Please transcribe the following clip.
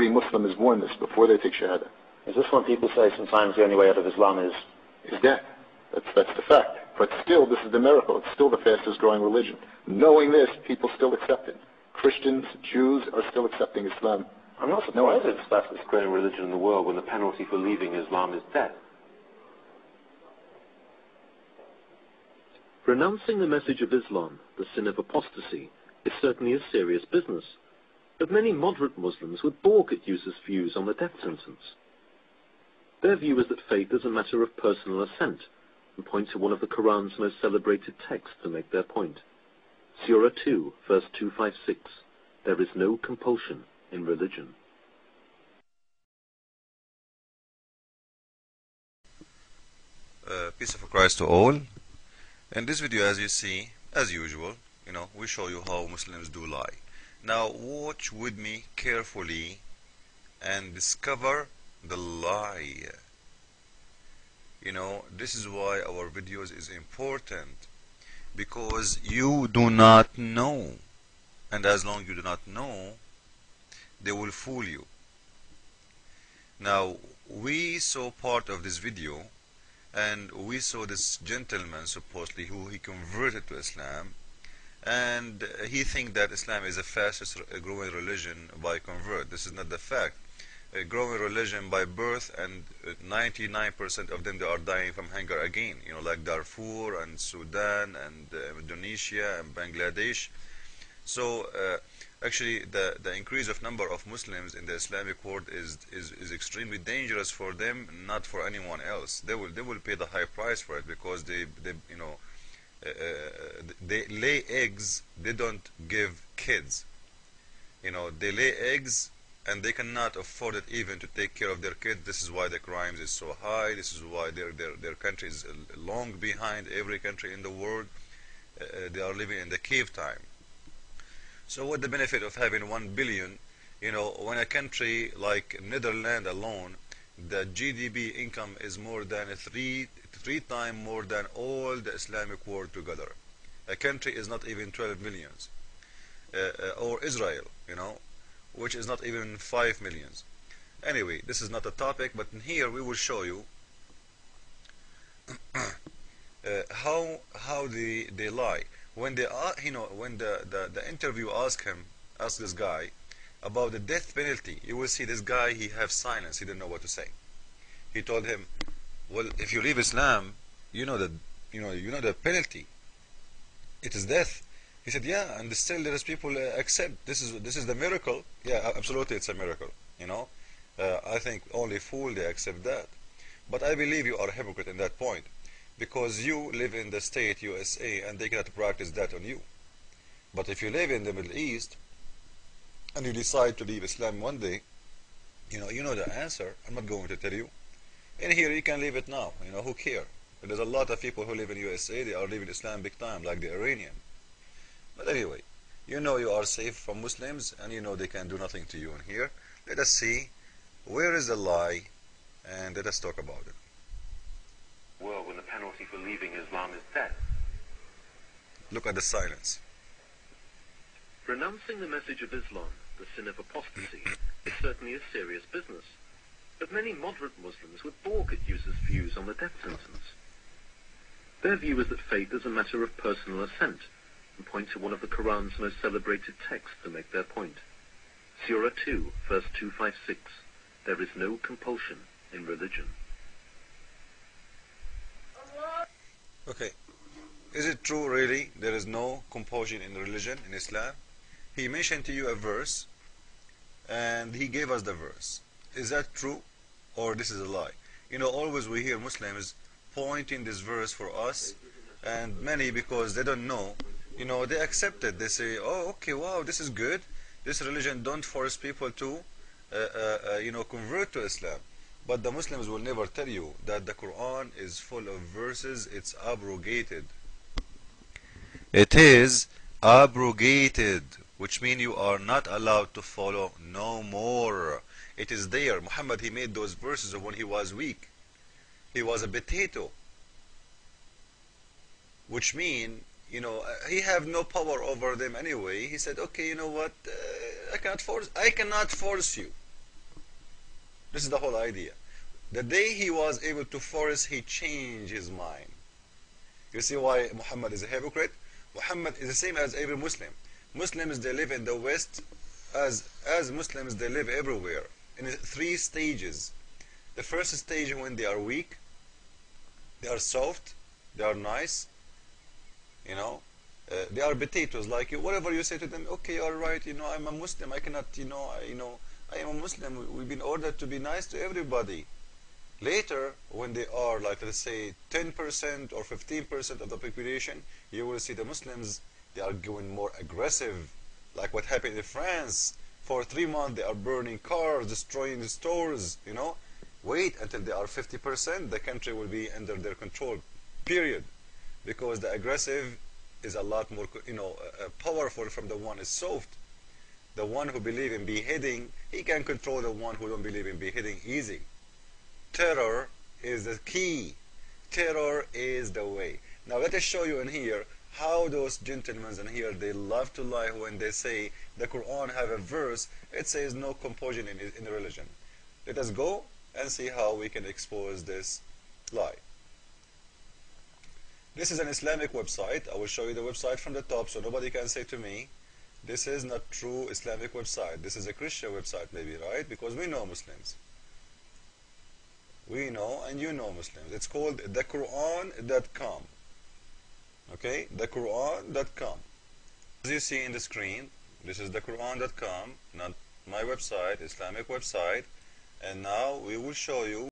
Every Muslim is warned this before they take Shahada. Is this when people say sometimes the only way out of Islam is death? That's the fact. But still, this is the miracle. It's still the fastest growing religion. Knowing this, people still accept it. Christians, Jews are still accepting Islam. I'm not surprised it's the fastest growing religion in the world when the penalty for leaving Islam is death. Renouncing the message of Islam, the sin of apostasy, is certainly a serious business. But many moderate Muslims would balk at users' views on the death sentence. Their view is that faith is a matter of personal assent, and point to one of the Quran's most celebrated texts to make their point. Surah 2, verse 256, there is no compulsion in religion. Peace of Christ to all. In this video, as you see, as usual, we show you how Muslims do lie. Now watch with me carefully and discover the lie. This is why our videos is important, because you do not know, and as long as you do not know, they will fool you. Now we saw part of this video, and we saw this gentleman supposedly who he converted to Islam, and he thinks that Islam is the fastest growing religion by convert. This is not the fact. A growing religion by birth, and 99% of them, they are dying from hunger again, like Darfur and Sudan and Indonesia and Bangladesh. So actually the increase of number of Muslims in the Islamic world is extremely dangerous for them, not for anyone else. They will pay the high price for it, because they lay eggs, they don't give kids. They lay eggs and they cannot afford it even to take care of their kids. This is why the crimes is so high. This is why their country is long behind every country in the world. They are living in the cave time. So what the benefit of having 1 billion, when a country like Netherlands alone, the GDP income is more than three times more than all the Islamic world together. A country is not even 12 millions. Or Israel, which is not even 5 millions. Anyway, this is not a topic, but in here we will show you how they lie. When they are, when the interview asked this guy about the death penalty, you will see this guy, he have silence. He didn't know what to say. He told him, well, if you leave Islam, you know the penalty. It is death. He said, yeah, and still there is people accept. This is the miracle. Yeah, absolutely, it's a miracle. I think only fool they accept that. But I believe you are a hypocrite in that point, because you live in the state USA and they cannot practice that on you. But if you live in the Middle East and you decide to leave Islam one day, you know the answer. I'm not going to tell you. In here you can leave it now. Who cares? There's a lot of people who live in USA, they are leaving Islam big time, like the Iranian. But anyway, you are safe from Muslims, and they can do nothing to you in here. Let us see where is the lie, and let us talk about it. Well, when the penalty for leaving Islam is death. Look at the silence. Renouncing the message of Islam, the sin of apostasy, is certainly a serious business. But many moderate Muslims would balk at users' views on the death sentence. Their view is that faith is a matter of personal assent, and point to one of the Quran's most celebrated texts to make their point. Surah 2, verse 256, there is no compulsion in religion. Okay, is it true really there is no compulsion in religion, in Islam? He mentioned to you a verse, and he gave us the verse. Is that true, or this is a lie? Always we hear Muslims pointing this verse for us, and many, because they don't know, they accept it. They say, oh, okay, wow, this is good. This religion don't force people to, convert to Islam. But the Muslims will never tell you that the Quran is full of verses. It's abrogated. It is abrogated, which means you are not allowed to follow no more. It is there. Muhammad, he made those verses when he was weak. He was a potato. Which means, he have no power over them anyway. He said, okay, you know what? I cannot force you. This is the whole idea. The day he was able to force, he changed his mind. You see why Muhammad is a hypocrite? Muhammad is the same as every Muslim. Muslims, they live in the West as Muslims, they live everywhere in 3 stages. The first stage, when they are weak, they are soft, they are nice, you know, they are potatoes, like you, whatever you say to them, okay, all right, you know, I'm a Muslim, I cannot, I am a Muslim, we've been ordered to be nice to everybody. Later, when they are, like, let's say 10% or 15% of the population, you will see the Muslims, they are going more aggressive, like what happened in France. For 3 months they are burning cars, destroying the stores, you know. Wait until they are 50%, the country will be under their control, period. Because the aggressive is a lot more, powerful from the one is soft. The one who believes in beheading, he can control the one who don't believe in beheading easy. Terror is the key. Terror is the way. Now let us show you in here how those gentlemen in here, they love to lie when they say the Quran have a verse, it says no compulsion in religion. Let us go and see how we can expose this lie. This is an Islamic website. I will show you the website from the top so nobody can say to me, this is not true Islamic website. This is a Christian website maybe, right? Because we know Muslims. We know and you know Muslims. It's called thequran.com. Okay, thequran.com. As you see in the screen, this is thequran.com, not my website, Islamic website. And now we will show you